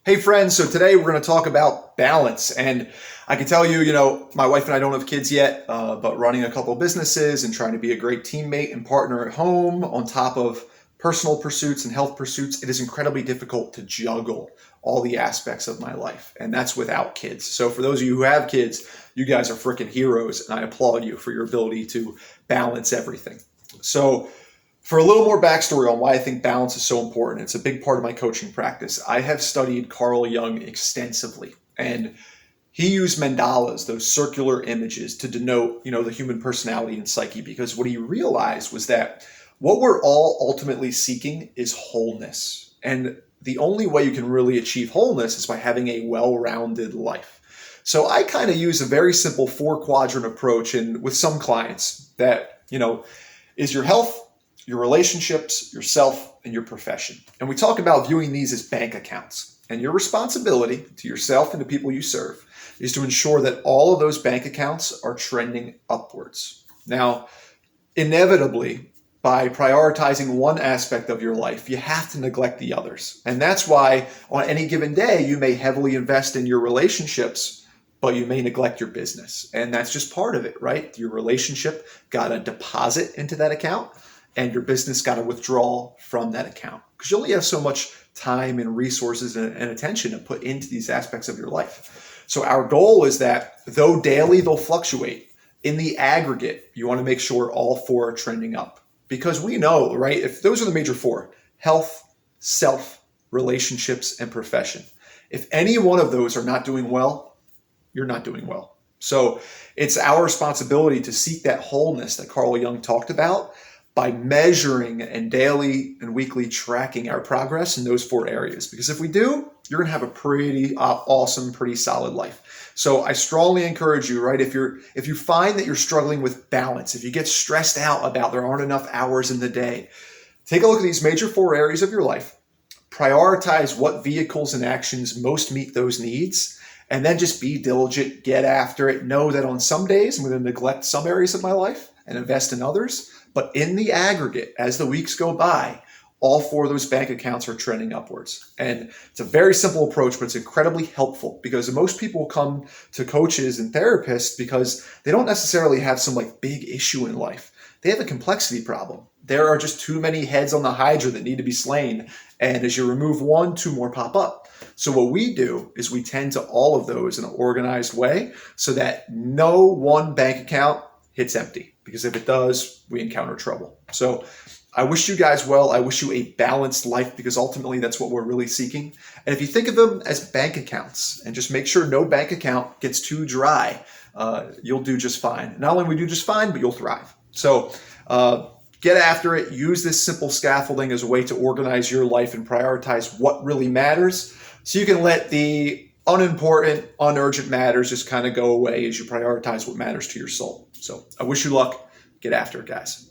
Hey friends, so today we're going to talk about balance. And I can tell you, my wife and I don't have kids yet, but running a couple businesses and trying to be a great teammate and partner at home on top of personal pursuits and health pursuits, it is incredibly difficult to juggle all the aspects of my life. And that's without kids. So for those of you who have kids, you guys are freaking heroes. And I applaud you for your ability to balance everything. So for a little more backstory on why I think balance is so important, it's a big part of my coaching practice. I have studied Carl Jung extensively, and he used mandalas, those circular images, to denote, the human personality and psyche, because what he realized was that what we're all ultimately seeking is wholeness. And the only way you can really achieve wholeness is by having a well-rounded life. So I kind of use a very simple 4-quadrant approach and with some clients that, is your health, your relationships, yourself, and your profession. And we talk about viewing these as bank accounts. And your responsibility to yourself and the people you serve is to ensure that all of those bank accounts are trending upwards. Now, inevitably, by prioritizing one aspect of your life, you have to neglect the others. And that's why on any given day, you may heavily invest in your relationships, but you may neglect your business. And that's just part of it, right? Your relationship got to deposit into that account, and your business got to withdraw from that account because you only have so much time and resources and attention to put into these aspects of your life. So our goal is that though daily they'll fluctuate, in the aggregate, you want to make sure all 4 are trending up because we know, right? If those are the major 4, health, self, relationships, and profession. If any one of those are not doing well, you're not doing well. So it's our responsibility to seek that wholeness that Carl Jung talked about by measuring and daily and weekly tracking our progress in those 4 areas. Because if we do, you're going to have a pretty awesome, pretty solid life. So I strongly encourage you, right? If you find that you're struggling with balance, if you get stressed out about there aren't enough hours in the day, take a look at these major 4 areas of your life, prioritize what vehicles and actions most meet those needs, and then just be diligent, get after it. Know that on some days I'm going to neglect some areas of my life and invest in others. But in the aggregate, as the weeks go by, all 4 of those bank accounts are trending upwards. And it's a very simple approach, but it's incredibly helpful because most people come to coaches and therapists because they don't necessarily have some big issue in life. They have a complexity problem. There are just too many heads on the hydra that need to be slain. And as you remove one, 2 more pop up. So what we do is we tend to all of those in an organized way so that no one bank account hits empty. Because if it does, we encounter trouble. So I wish you guys well. I wish you a balanced life because ultimately that's what we're really seeking. And if you think of them as bank accounts and just make sure no bank account gets too dry, you'll do just fine. Not only will you do just fine, but you'll thrive. So get after it. Use this simple scaffolding as a way to organize your life and prioritize what really matters so you can let the unimportant, unurgent matters just kind of go away as you prioritize what matters to your soul. So I wish you luck. Get after it, guys.